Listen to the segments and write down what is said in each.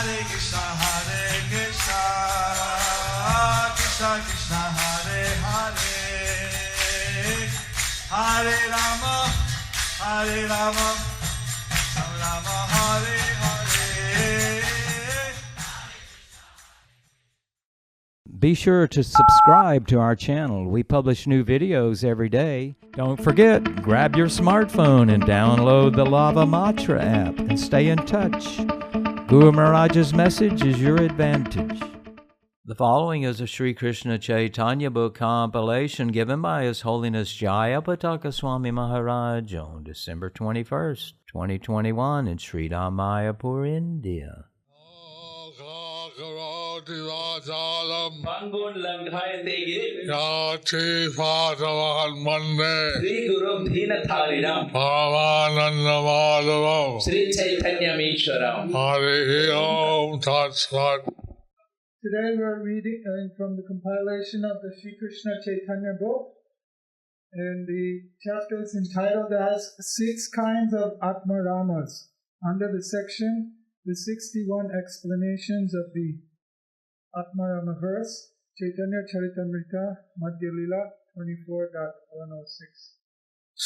Hare Krishna, Krishna Krishna, Hare Hare, Hare Rama, Rama Rama, Hare Hare. Be sure to subscribe to our channel. We publish new videos every day. Don't forget, grab your smartphone and download the Lava Matra app and stay in touch. Guru Maharaj's message is your advantage. The following is a Sri Krishna Chaitanya book compilation given by His Holiness Jayapataka Swami Maharaj on December 21st, 2021 in Sri Mayapur, India. Pangun langhaye tege Yati Padavan Mande Sri Guru Dhinatharidam Paramananda Madhavam Sri Chaitanya Meeshwaram. Hare Om Tat Sat. Today we are reading from the compilation of the Sri Krishna Chaitanya book, and the chapter is entitled as 6 Kinds of Atma Ramas, under the section the 61 explanations of the Atma Rama verse, Chaitanya Charitamrita, Madhya Lila 24.106.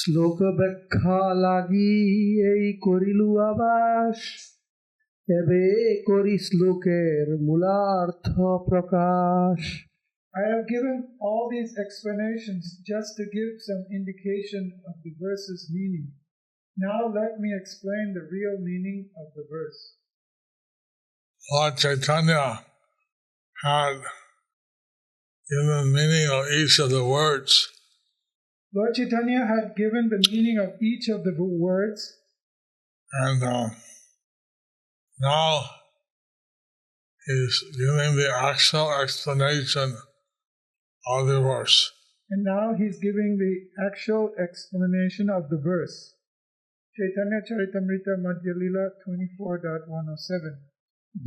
শ্লোক ব্যাখ্যা লাগি এই করিলু আবাস এবে করি শ্লোকের মূলার্থ প্রকাশ I have given all these explanations just to give some indication of the verse's meaning. Now let me explain the real meaning of the verse. Lord Chaitanya had given meaning of each of the words, Lord Chaitanya had given the meaning of each of the words, and now he's giving the actual explanation of the verse. and now he's giving the actual explanation of the verse. Chaitanya Charitamrita Madhya Lila 24.107.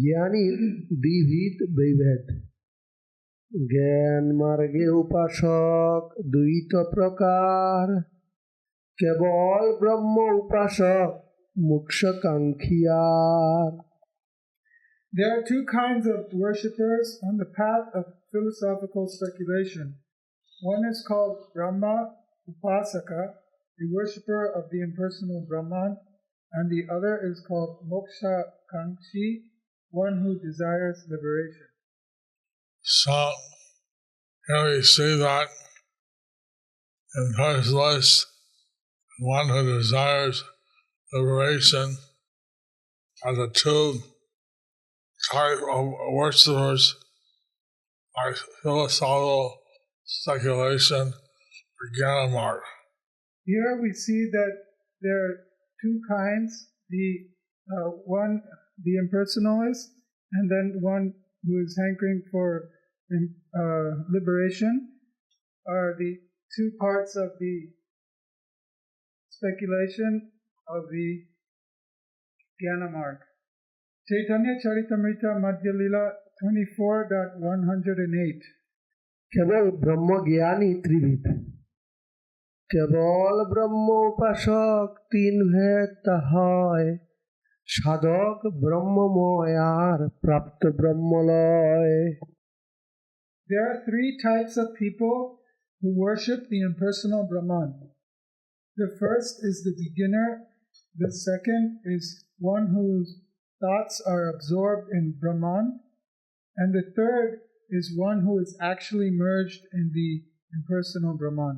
জ্ঞানীর দ্বিবিধ বিভেদ জ্ঞান মার্গে উপাসক দ্বৈত প্রকার কেবল ব্রহ্ম উপাসক মোক্ষকাঙ্ক্ষিয়ার There are 2 kinds of worshippers on the path of philosophical speculation. One is called Brahma Upasaka, a worshipper of the impersonal Brahman, and the other is called Moksha Kankshi, one who desires liberation. So here we see that in first list, one who desires liberation are the 2 type of worshippers like philosophical speculation or Gyanamart. Here we see that there are 2 kinds, one, the impersonalist, and then one who is hankering for liberation, are the 2 parts of the speculation of the Jnana Marg. Chaitanya Charitamrita Madhya Lila 24.108. কেবল ব্রহ্মজ্ঞানী ত্রিবিধ কেবল ব্রহ্ম উপাসক 3 ভেদ হয় সাধক ব্রহ্মময় আর প্রাপ্ত ব্রহ্মলয় There are 3 types of people who worship the impersonal Brahman. The first is the beginner, the second is one whose thoughts are absorbed in Brahman, and the third is one who is actually merged in the impersonal Brahman.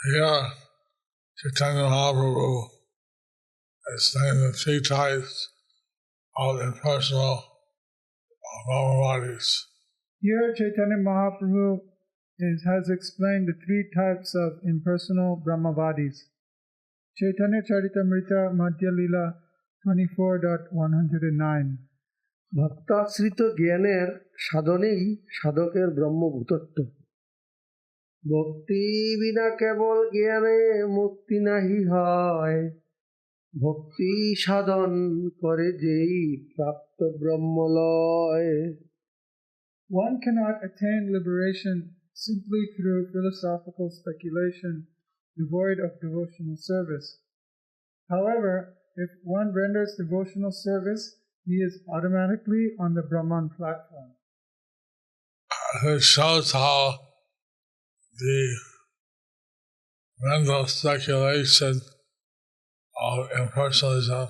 Here, Chaitanya Mahaprabhu is saying the 3 types of impersonal Brahmavadis. Here Chaitanya Mahaprabhu has explained the 3 types of impersonal Brahmavadis. Chaitanya Charitamrita Madhya Lila 24.109. ভক্তাশ্রিত জ্ঞানের সাধনেই সাধকের ব্রহ্মভূতত্ব ভক্তি বিনা কেবল জ্ঞানে মুক্তি নাহি হয় ভক্তি সাধন করে যেই প্রাপ্ত ব্রহ্মলয় One cannot attain liberation simply through philosophical speculation devoid of devotional service. However, if one renders devotional service, he is automatically on the Brahman platform. It shows how the mental speculation of impersonalism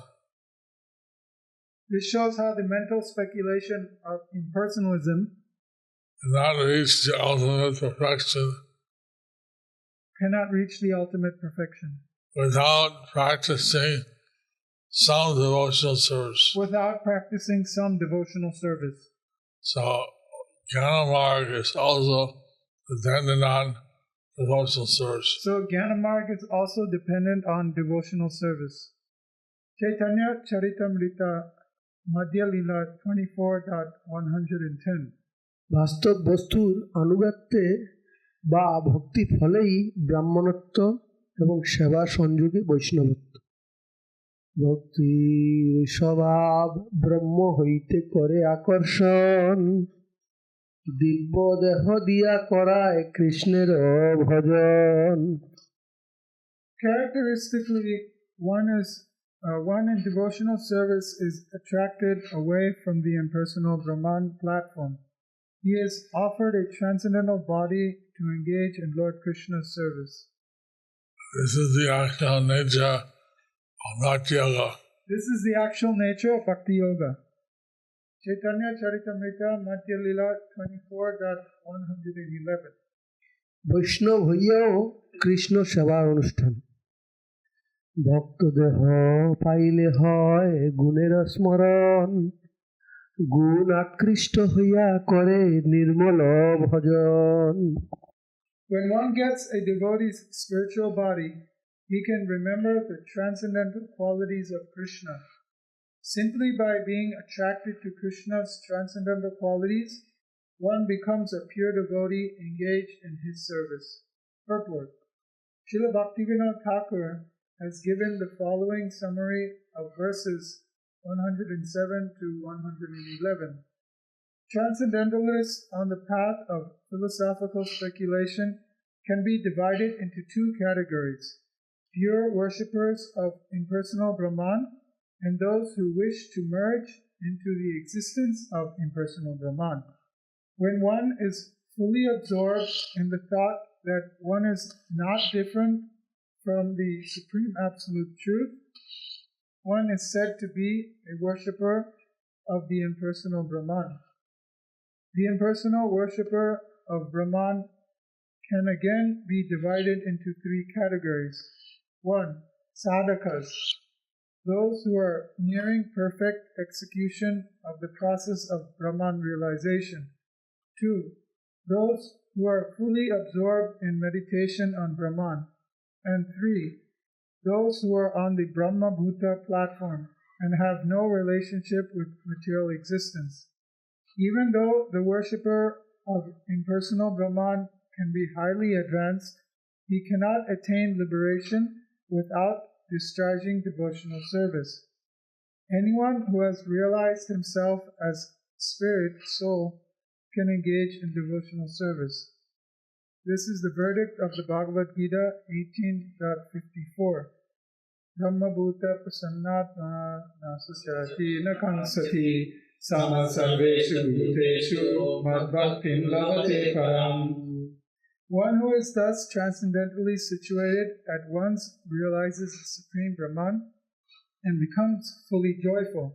This shows how the mental speculation of impersonalism cannot reach the ultimate perfection cannot reach the ultimate perfection without practicing some devotional service. without practicing some devotional service. So, Jnana Marg is also dependent on devotional service. So Gyanamarg is also dependent on devotional service. Chaitanya Charitamrita Madhya Lila 24.110 বাস্তব বস্তুর আনুগত্যে বা ভক্তি ফলেই ব্রাহ্মণত্ব এবং সেবা সংযোগে বৈষ্ণবত্ব। ভক্তির স্বভাব ব্রহ্ম হইতে করে আকর্ষণ, দিব্য দেহ দিয়া করায় কৃষ্ণের ভজন। Characteristically, one in devotional service is attracted away from the impersonal Brahman platform. He is offered a transcendental body to engage in Lord Krishna's service. This is the actual nature of Bhakti Yoga. This is the actual nature of Bhakti Yoga. Chaitanya Charitamrita Madhya Lila 24.111 বৈষ্ণব হইয়াও কৃষ্ণ সেবার অনুষ্ঠান। ভক্ত দেহ পাইলে হয় গুণের স্মরণ, গুণ আকৃষ্ট হইয়া করে নির্মল ভজন। When one gets a devotee's spiritual body, he can remember the transcendental qualities of Krishna. Simply by being attracted to Krishna's transcendental qualities, one becomes a pure devotee engaged in his service. Purport. Srila Bhaktivinoda Thakur has given the following summary of verses 107 to 111. Transcendentalists on the path of philosophical speculation can be divided into two categories: pure worshippers of impersonal Brahman and those who wish to merge into the existence of impersonal Brahman. When one is fully absorbed in the thought that one is not different from the Supreme Absolute Truth, one is said to be a worshipper of the impersonal Brahman. The impersonal worshipper of Brahman can again be divided into three categories. 1. Sadhakas, those who are nearing perfect execution of the process of Brahman realization. 2. Those who are fully absorbed in meditation on Brahman. And 3. Those who are on the Brahma Bhuta platform and have no relationship with material existence. Even though the worshipper of impersonal Brahman can be highly advanced, he cannot attain liberation without discharging devotional service. Anyone who has realized himself as spirit, soul, can engage in devotional service. This is the verdict of the Bhagavad Gita 18.54. Brahma Bhuta Prasannatma Nasasati Nakansati Sama Sarveshu Bhuteshu Madbhaktim Lavate Param. One who is thus transcendentally situated at once realizes the Supreme Brahman and becomes fully joyful.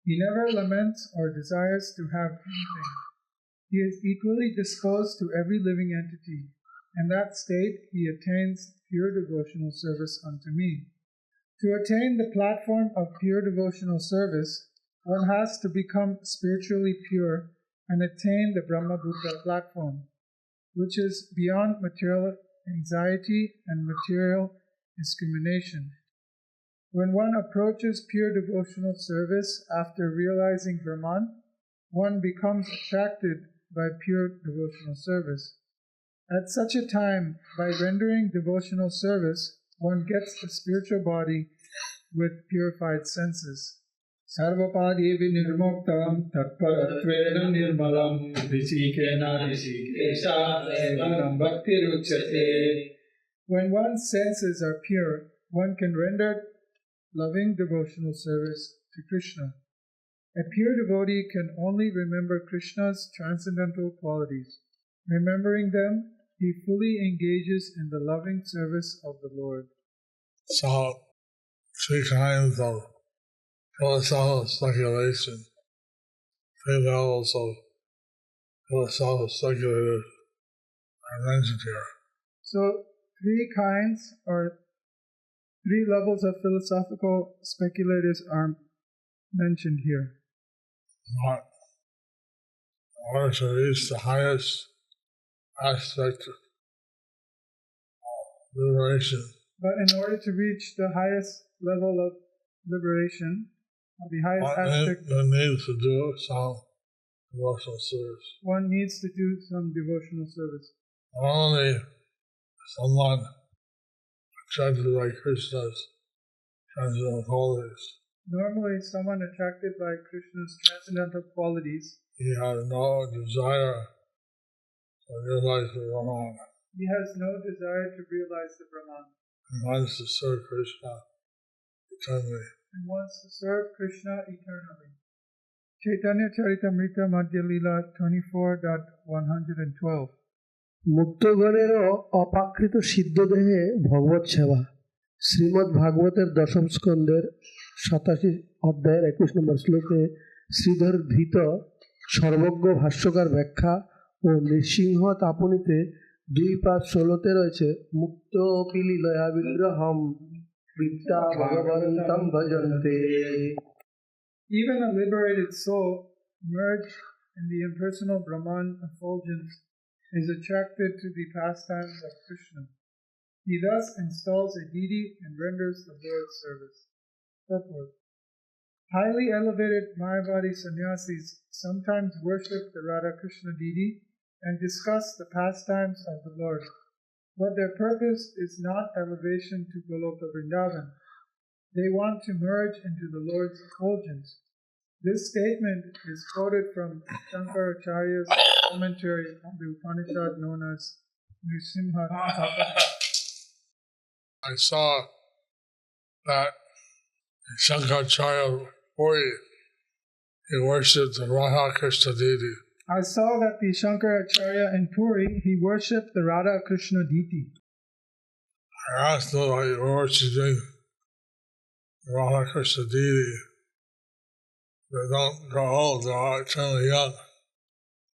He never laments or desires to have anything. He is equally disposed to every living entity. In that state, he attains pure devotional service unto me. To attain the platform of pure devotional service, one has to become spiritually pure and attain the Brahma Bhuta platform, which is beyond material anxiety and material discrimination. When one approaches pure devotional service after realizing Brahman, one becomes attracted by pure devotional service. At such a time, by rendering devotional service, one gets a spiritual body with purified senses. Sarvapadi vinirmuktam tatparatvena nirmalam rishikena rishikesha evanam bhaktiruchyate. When one's senses are pure, one can render loving devotional service to Krishna. A pure devotee can only remember Krishna's transcendental qualities. Remembering them, he fully engages in the loving service of the Lord. So, 3 kinds of philosophical speculation, 3 levels of philosophical speculators are mentioned here. So, 3 kinds or 3 levels of philosophical speculators are mentioned here. But in order to reach the highest aspect of liberation, But in order to reach the highest level of liberation, or the highest aspect, one needs to do some devotional service. one needs to do some devotional service. Only someone attracted by Krishna's transcendental qualities, Normally, someone attracted by Krishna's transcendental qualities, he has no desire to realize the Brahman. he has no desire to realize the Brahman He wants to serve Krishna eternally. and wants to serve Krishna eternally. Chaitanya Charitamrita Madhya Lila 24.112. মুক্তগণেরও অপাকৃত সিদ্ধদেহে ভগবত সেবা শ্রীমদ্ ভাগবতের দশম স্কন্ধের 87 অধ্যায়ের 21 নম্বর শ্লোকে শ্রীধর ধৃত সর্বজ্ঞ ভাষ্যকার ব্যাখ্যা ও নৃসিংহ তাপনীতে 2:16 রয়েছে মুক্ত পিলীলয়া বিগ্রহম বিদ্যা ভগবন্তম ভজন্তে। Even a liberated soul, merged in the impersonal Brahman effulgence, is attracted to the pastimes of Krishna. He thus installs a deity and renders the Lord's service. Purport. Highly elevated Mayavadi sannyasis sometimes worship the Radha Krishna deity and discuss the pastimes of the Lord, but their purpose is not elevation to Goloka Vrindavan. They want to merge into the Lord's effulgence. This statement is quoted from Shankaracharya's commentary on the Upanishad known as Nrisimha Tapani. I saw that in Shankaracharya Puri, he worshipped the Radha Krishna deity. I saw that the Shankaracharya in Puri, he worshipped the Radha Krishna deity. I asked him why you were worshiping the Radha Krishna deity. They don't grow old, they're eternally young.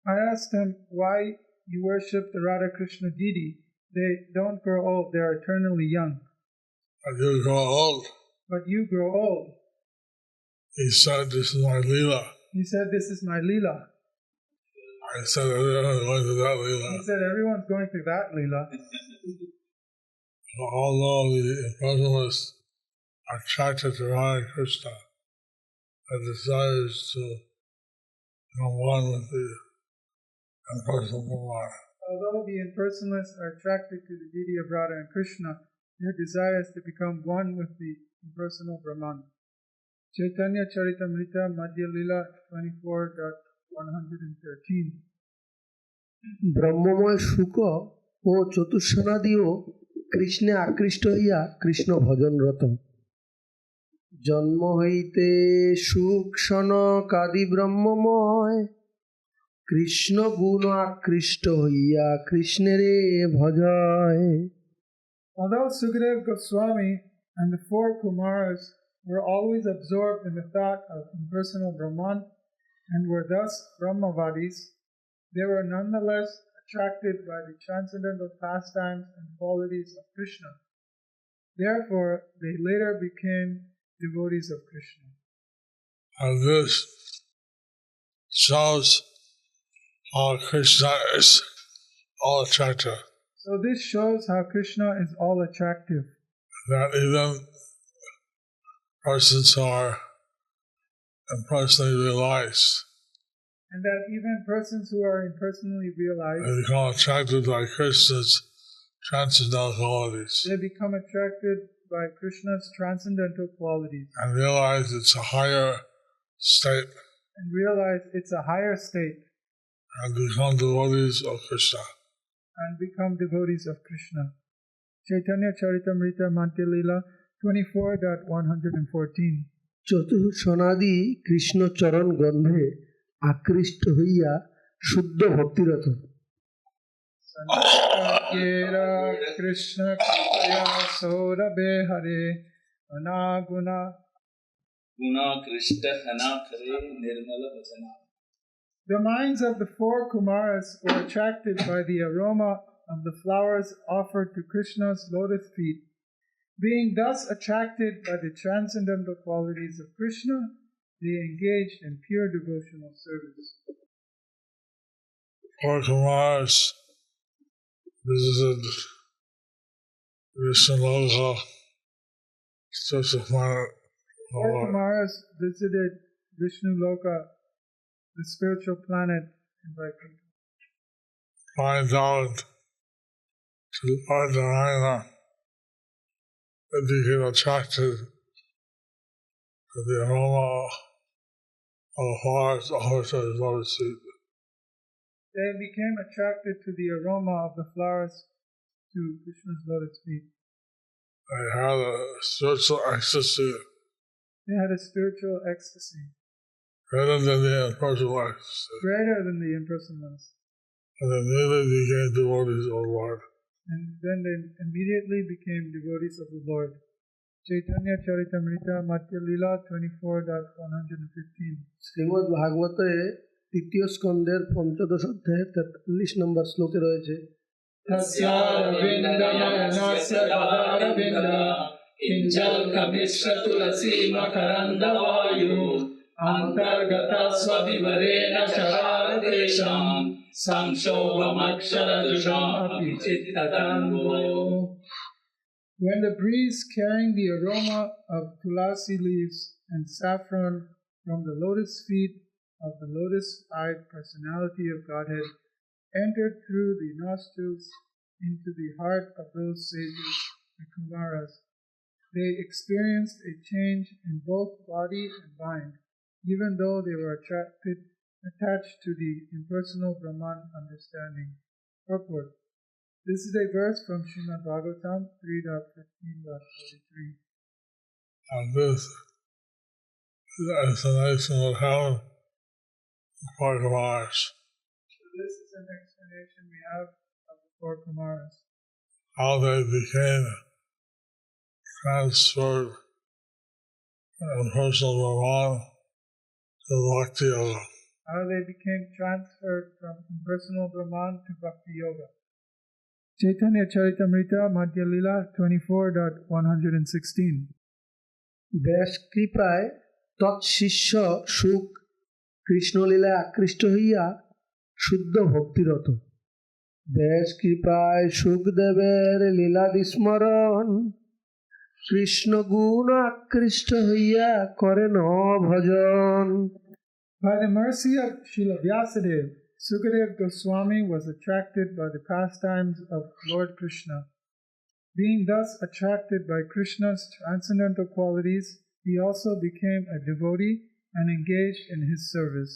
I asked him why you worship the Radha Krishna deity. They don't grow old, they are eternally young. But you grow old. But you grow old. He said, this is my Leela. He said, this is my Leela. I said, everyone's going to that Leela. He said, everyone's going through that Leela. Although the impersonalists are attracted to Radha Krishna, their desire is to become one with the impersonal Brahman. Although the impersonalists are attracted to the deity of Radha and Krishna, their desire is to become one with the impersonal Brahman. Chaitanya Charitamrita Madhya Lila 24.113. Brahmamoy শুক ও চতুষ্সনাদিও কৃষ্ণে আকৃষ্ট হইয়া কৃষ্ণ ভজনরত জন্ম হইতে সুখ সনকাদি ব্রহ্মময় কৃষ্ণ গুণ আকৃষ্ট হইয়া কৃষ্ণেরে ভজয়। Although Sukadeva Goswami and the 4 Kumaras were always absorbed in the thought of impersonal Brahman and were thus Brahmavadis, they were nonetheless attracted by the transcendental pastimes and qualities of Krishna. Therefore, they later became devotees of Krishna. And this shows how Krishna is all attractive. So this shows how Krishna is all attractive. That even persons who are impersonally realized, And that even persons who are impersonally realized, they become attracted by Krishna's transcendental qualities they become attracted by Krishna's transcendental qualities and realize it's a higher state and realize it's a higher state and become devotees of Krishna. and become devotees of Krishna. Chaitanya Charitamrita Madhya Lila 24.114. চতুঃসনাদি Krishnacharan গন্ধে আকৃষ্ট হইয়া শুদ্ধ ভক্তিরত। Sanakera Krishna Kaya Sorabe Hare Anaguna. गुना कृष्ण हना करे निर्मल वचना. The minds of the four Kumaras were attracted by the aroma of the flowers offered to Krishna's lotus feet. Being thus attracted by the transcendental qualities of Krishna, they engaged in pure devotional service. Four Kumars visited Vishnuloka, such a planet. Four Kumaras visited Vishnu Loka, the spiritual planet in Vaikuntha. Find out to Lord Narayana that he became attracted to the aroma of the flowers offered to his lotus feet. They became attracted to the aroma of the flowers to Krishna's lotus feet. They had a spiritual ecstasy They had a spiritual ecstasy greater than the impersonal ecstasy. greater than the impersonalness. And they immediately became devotees of the Lord. And then they immediately became devotees of the Lord. Chaitanya Charitamrita Madhya Lila 24.115. Shrimad ভাগবতে তৃতীয় স্কন্ধের পঞ্চদশ অধ্যায়ে 43 নম্বর শ্লোকে রয়েছে Tasya Radaravinda Kinjal Kamishra Tulasi Makarandavayu Antargata Swavivarena Charadesham Samshobhamaksharadusham Apichittatanvo. When the breeze carrying the aroma of tulasi leaves and saffron from the lotus feet of the lotus-eyed personality of Godhead entered through the nostrils into the heart of those sages, the Kumaras, they experienced a change in both body and mind, even though they were attached to the impersonal Brahman understanding. Purport. This is a verse from Srimad Bhagavatam 3.15.43. And this explanation would have four Kumars. So this is an explanation we have of the four Kumaras. How they became transferred from personal Brahman to Bhakti Yoga. How they became transferred from impersonal Brahman to Bhakti Yoga. Chaitanya Charitamrita Madhya Lila 24.116. ব্যাস কৃপায় তৎশিষ্য সুখ কৃষ্ণলীলায় আকৃষ্ট হইয়া শুদ্ধ ভক্তিরত। ব্যাস কৃপায় সুখদেবের লীলা বিস্মরণ কৃষ্ণ গুণ আকৃষ্ট হইয়া করেন ভজন। By the mercy of Srila Vyasadeva, Sukadev Goswami was attracted by the pastimes of Lord Krishna. Being thus attracted by Krishna's transcendental qualities, he also became a devotee and engaged in his service.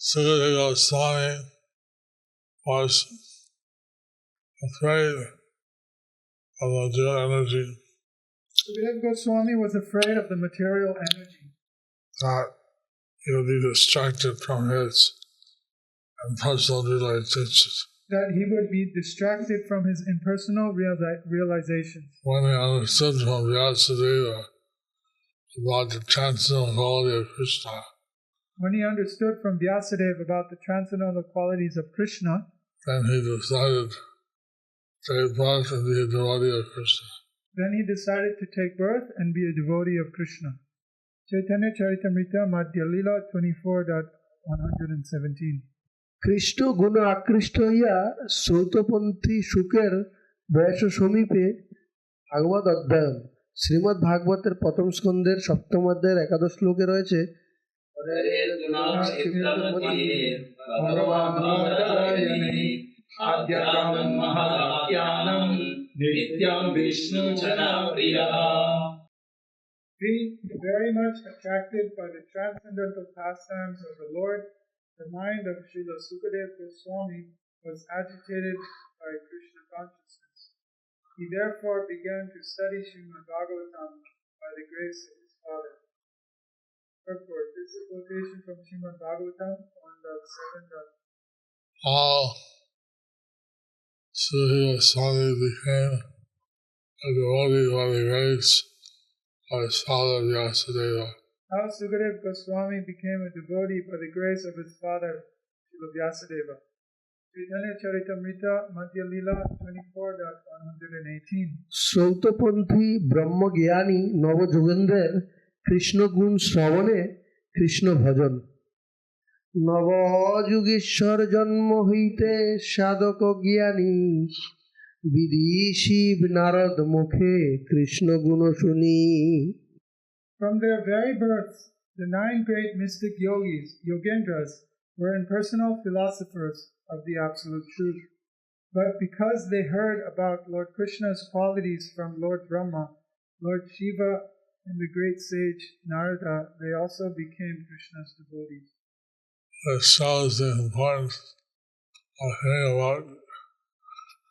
Sukadeva Goswami was afraid of the material energy Sukadev Goswami was afraid of the material energy, that he would be distracted from his impersonal realizations. that he would be distracted from his impersonal realizations. When he understood from Vyasadeva about the transcendental quality of Krishna, When he understood from Vyasadeva about the transcendental qualities of Krishna, then he decided to take birth and be a devotee of Krishna. then he decided to take birth and be a devotee of Krishna. Chaitanya Charitamrita Madhya Lila 24.117. Krishna গুণ আকৃষ্ট হইয়া শ্রৌতপন্থী সুখের বয়স সমীপে ভাগবত অধ্যয়ন। শ্রীমদ্ ভাগবতের প্রথম স্কন্ধের সপ্তম অধ্যায়ের 11 শ্লোকে রয়েছে Being very much attracted by the transcendental pastimes of the Lord, the mind of Srila Sukadeva Goswami was agitated by Krishna consciousness. He therefore began to study Srimad Bhagavatam by the grace of his father. Purport. This is a quotation from Srimad Bhagavatam 1.7. How Sri Swami became a devotee by the grace of his father Vyasadeva. How Sukadeva Goswami became a devotee by the grace of his father, Srila Vyasadeva. Chaitanya Charitamrita, Madhya Lila 24.118. শ্রৌতপন্থী ব্রহ্মজ্ঞানী নবযোগেন্দ্রের কৃষ্ণগুণ শ্রবণে Krishna ভজন। নবযুগেশ্বর জন্ম হইতে সাধক জ্ঞানী, বিধি শিব নারদ মুখে কৃষ্ণ গুণ শুনি। From their very births, the 9 great mystic yogis, Yogendras, were impersonal philosophers of the Absolute Truth. But because they heard about Lord Krishna's qualities from Lord Brahma, Lord Shiva, and the great sage Narada, they also became Krishna's devotees. That shows the importance of hearing about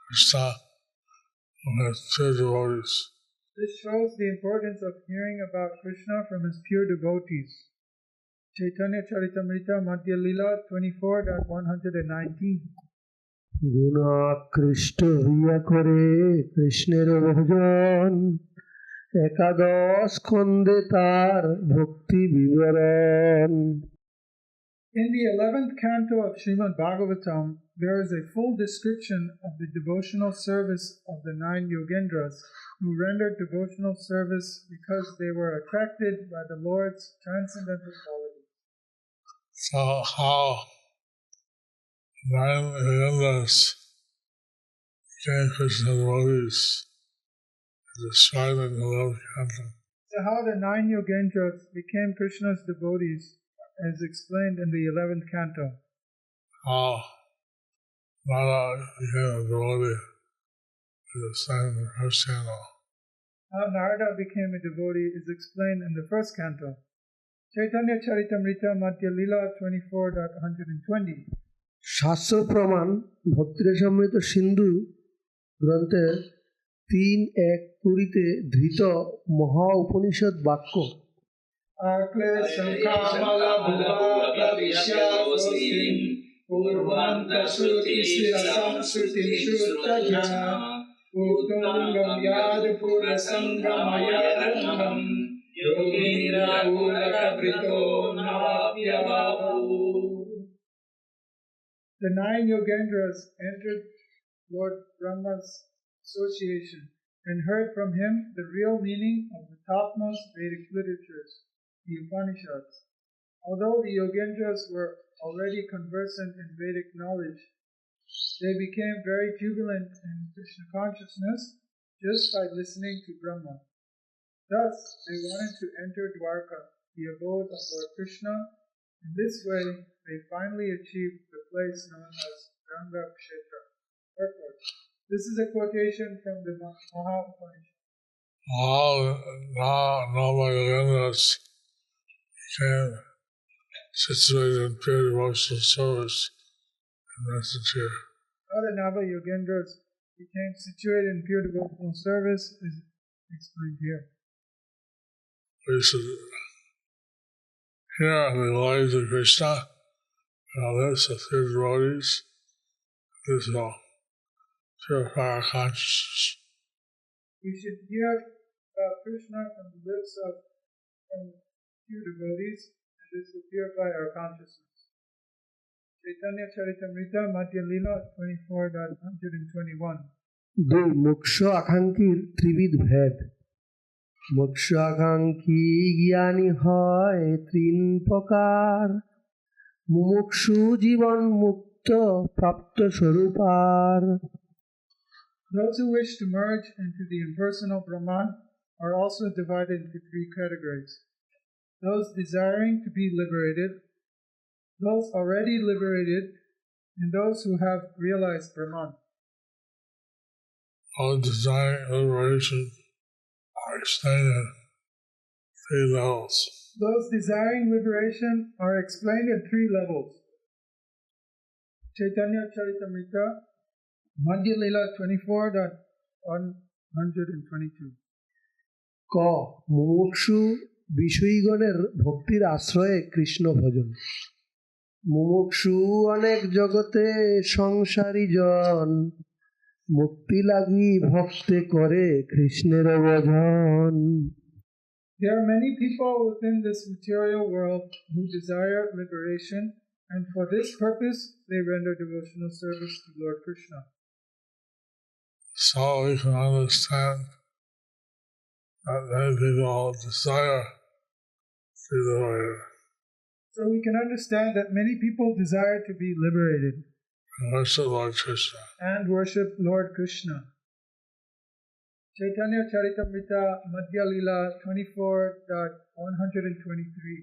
Krishna from his pure devotees. This shows the importance of hearing about Krishna from his pure devotees. Chaitanya Charitamrita Madhya Lila 24.119. গুণাকৃষ্ট হইয়া করে কৃষ্ণের ভজন, একাদশ খণ্ডে তার ভক্তি বিবরণ। In the 11th canto of Srimad Bhagavatam, there is a full description of the devotional service of the 9 Yogendras who rendered devotional service because they were attracted by the Lord's transcendental qualities. So how 9 Yogendras became Krishna devotees is described in the 11th canto. So how the 9 Yogendras became Krishna's devotees is explained in the 11th canto. How Nara became a devotee is explained in the first canto. How Narada became a devotee is explained in the first canto. Chaitanya Charitamrita Madhya Lila 24.120. শাস্ত্র প্রমাণ ভক্তিরসামৃত সিন্ধু গ্রন্থের 3.1 ধৃত মহা উপনিষদ বাক্য। Akle Sankhamala Bhuvata Vishyavastim Purvanta Shruti Sirasam Shruti Shruttajna Uttangam Yad Purasangamayarangam Yoginira Ulaka Brito Navapyavahu. The 9 Yogendras entered Lord Brahma's association and heard from him the real meaning of the topmost Vedic literatures, the Upanishads. Although the Yogendras were already conversant in Vedic knowledge, they became very jubilant in Krishna consciousness just by listening to Brahma. Thus, they wanted to enter Dwarka, the abode of Lord Krishna. In this way, they finally achieved the place known as Ranga Kshetra. Purport. This is a quotation from the Maha Upanishad. All Nava Yogendras became situated in pure devotional service in Messenger. How the Nava Yogendras became situated in pure devotional service is explained here. We should hear the lives of Krishna and all this of his devotees. This will purify our consciousness. We should hear about Krishna from the lips of pure devotees, and this will purify our consciousness. Chaitanya Charitamrita Madhya Lila 24.121. 2. মোক্ষ আকাঙ্ক্ষীর ত্রিবিধ ভেদ। মোক্ষ আকাঙ্ক্ষী জ্ঞানী হয় 3 প্রকার, মুমুক্ষু জীবন মুক্ত প্রাপ্ত স্বরূপার। Those who wish to merge into the impersonal Brahman are also divided into 3 categories. Those desiring to be liberated, those already liberated, and those who have realized Brahman. All desiring liberation are explained in 3 levels. Those desiring liberation are explained in 3 levels. Chaitanya Charitamrita, Madhya Lila 24.122. ক মুমুক্ষু বিষয়ীগণের ভক্তির আশ্রয়ে কৃষ্ণ ভজন। মুমুক্ষু অনেক জগতে সংসারী জন, মুক্তি লাগি ভক্তে করে কৃষ্ণের ভজন। There are many people within this material world who desire liberation, and for this purpose they render devotional service to Lord Krishna. So we can understand that many people desire to be liberated. So we can understand that many people desire to be liberated And worship Lord Krishna. and worship Lord Krishna. Chaitanya Charitamrita Madhya Lila 24.123.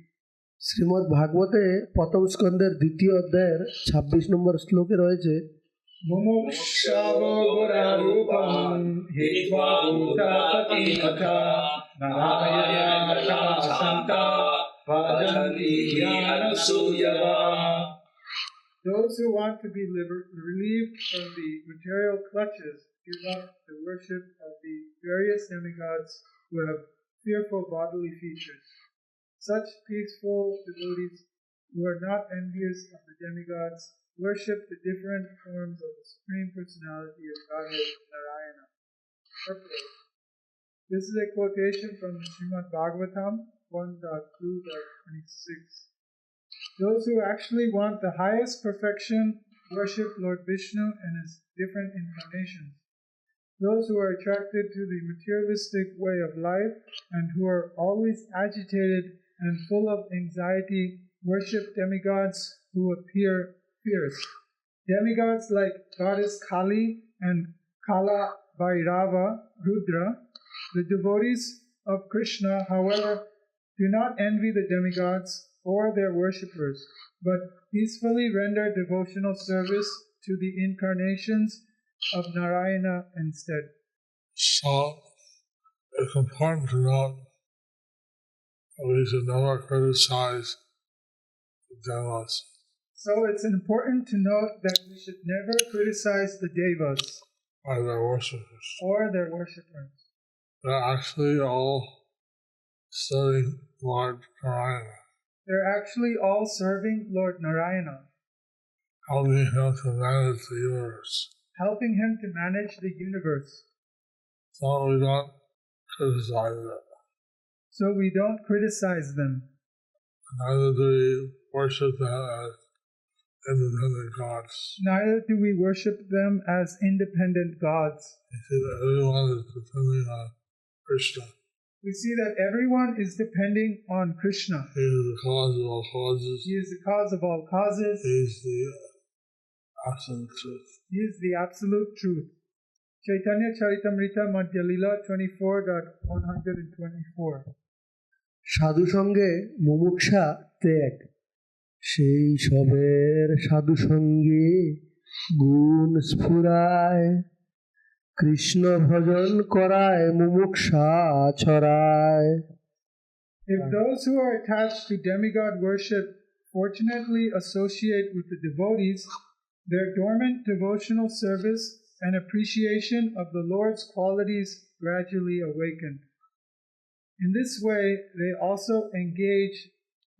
Shrimad ভাগবতে প্রথম স্কন্ধের দ্বিতীয় অধ্যায়ের 26 নম্বর শ্লোকে রয়েছে Mumukshavo Gurarupam Hitva Bhutapatitaka Narayana Santa Vajanti Anusuyava. Those who want to be relieved from the material clutches give up the worship of the various demigods who have fearful bodily features. Such peaceful devotees who are not envious of the demigods worship the different forms of the Supreme Personality of Godhead Narayana. This is a quotation from Srimad Bhagavatam 1.2.26. Those who actually want the highest perfection worship Lord Vishnu and his different incarnations. Those who are attracted to the materialistic way of life and who are always agitated and full of anxiety worship demigods who appear fierce. Demigods like goddess Kali and Kala Bhairava Rudra. The devotees of Krishna, however, do not envy the demigods or their worshippers, but peacefully render devotional service to the incarnations of Narayana instead. So it's important to note that we should never criticize the devas. So it's important to note that we should never criticize the devas By their worshippers. or their worshippers. They're actually all serving Lord Narayana, They're actually all serving Lord Narayana, helping him to manage the universe. helping him to manage the universe. So we don't criticize it. So we don't criticize them. Neither do we worship them as independent gods. Neither do we worship them as independent gods. We see that everyone is depending on Krishna. We see that everyone is depending on Krishna. He is the cause of all causes. He is the cause of all causes. He is the absolute truth. He is the absolute truth. Chaitanya Charitamrita Madhya Lila 24.124. সাধু সঙ্গে মুমুক্ষা ত্যাগ, সেই সবের সাধু সঙ্গে গুণ স্ফুরায়, কৃষ্ণ ভজন করায় মুমুক্ষা ছড়ায়। If those who are attached to demigod worship fortunately associate with the devotees, their dormant devotional service and appreciation of the Lord's qualities gradually awaken. In this way, they also engage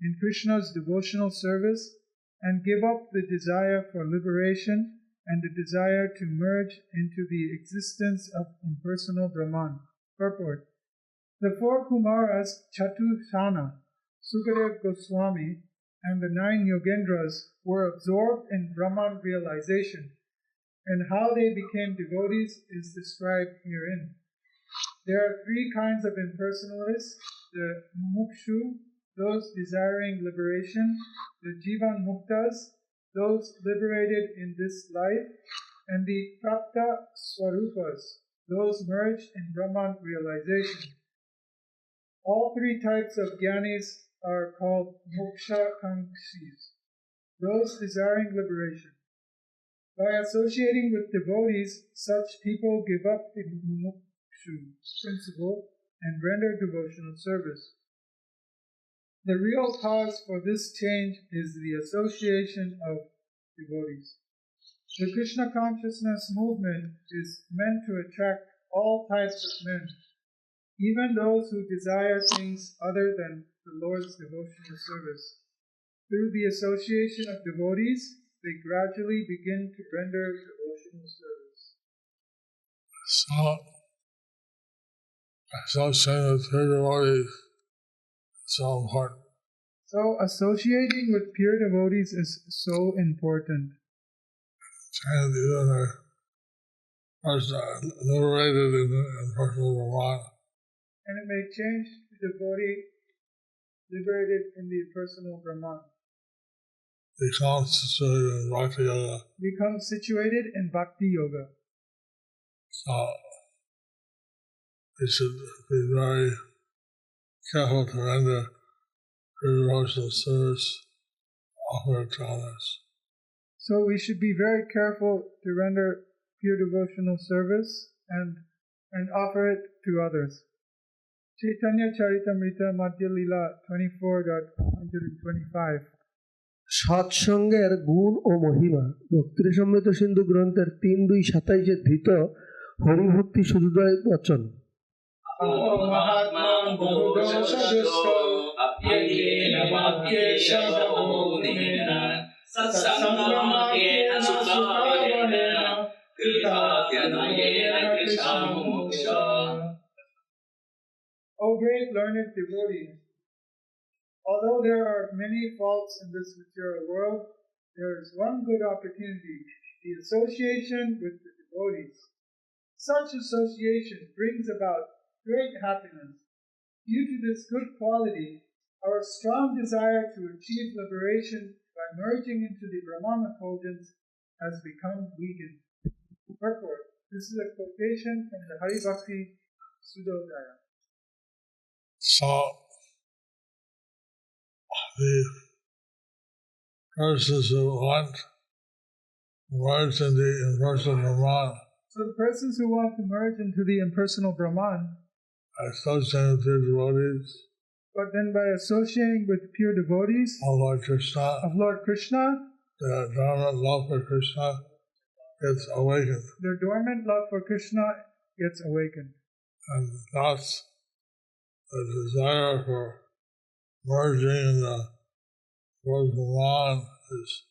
in Krishna's devotional service and give up the desire for liberation and the desire to merge into the existence of impersonal Brahman. Purport. The four Kumaras, Chatushana, Sukadev Goswami, and the 9 Yogendras were absorbed in Brahman realization, and how they became devotees is described herein. There are 3 kinds of impersonalists: the Mumukshu, those desiring liberation; the Jivan Muktas, those liberated in this life; and the Prapta Swarupas, those merged in Brahman realization. All 3 types of Gyanis are called Moksha Kankshis, those desiring liberation. By associating with devotees, such people give up the Mumukshu principle and render devotional service. The real cause for this change is the association of devotees. The Krishna consciousness movement is meant to attract all types of men. even those who desire things other than the Lord's devotional service. Through the association of devotees, they gradually begin to render devotional service. So, associating with pure devotees is so important. So associating with pure devotees is so important. And even are liberated in personal Brahman. And it may change the devotee liberated in the impersonal Brahman. Become situated in Bhakti Yoga. Become situated in Bhakti Yoga. So we should be very careful to render pure devotional service, offer it to others. So we should be very careful to render pure devotional service and offer it to others. Chaitanya Charitamrita Madhya Lila 24.125 সৎসঙ্গের গুণ ও মহিমা ভক্তিসমৃত সিন্ধু গ্রন্থের 3.2.27 ধৃত হরিভক্তি সুদুদয় বচন। O great learned devotees, although there are many faults in this material world, there is one good opportunity, the association with the devotees. Such association brings about great happiness. Due to this good quality, our strong desire to achieve liberation by merging into the Brahman effulgence has become weakened. Purport. This is a quotation from the Hari Bhakti Sudodaya. So the persons who want to merge in the impersonal Brahman So the persons who want to merge into the impersonal Brahman, associating with pure devotees but then by associating with pure devotees of Lord Krishna, of Lord Krishna, their dormant love for Krishna gets awakened. their dormant love for Krishna gets awakened. And thus the desire for merging in the Lord Brahman is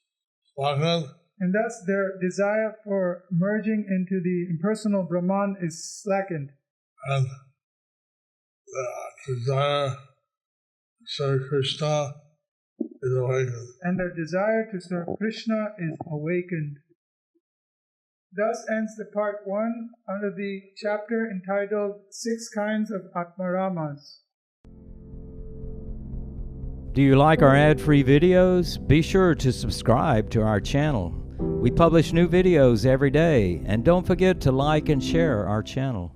slackened, And thus their desire for merging into the impersonal Brahman is slackened. and the desire to serve Krishna is awakened. And their desire to serve Krishna is awakened. Thus ends the part 1 under the chapter entitled 6 Kinds of Atmaramas. Do you like our ad-free videos? Be sure to subscribe to our channel. We publish new videos every day, and don't forget to like and share our channel.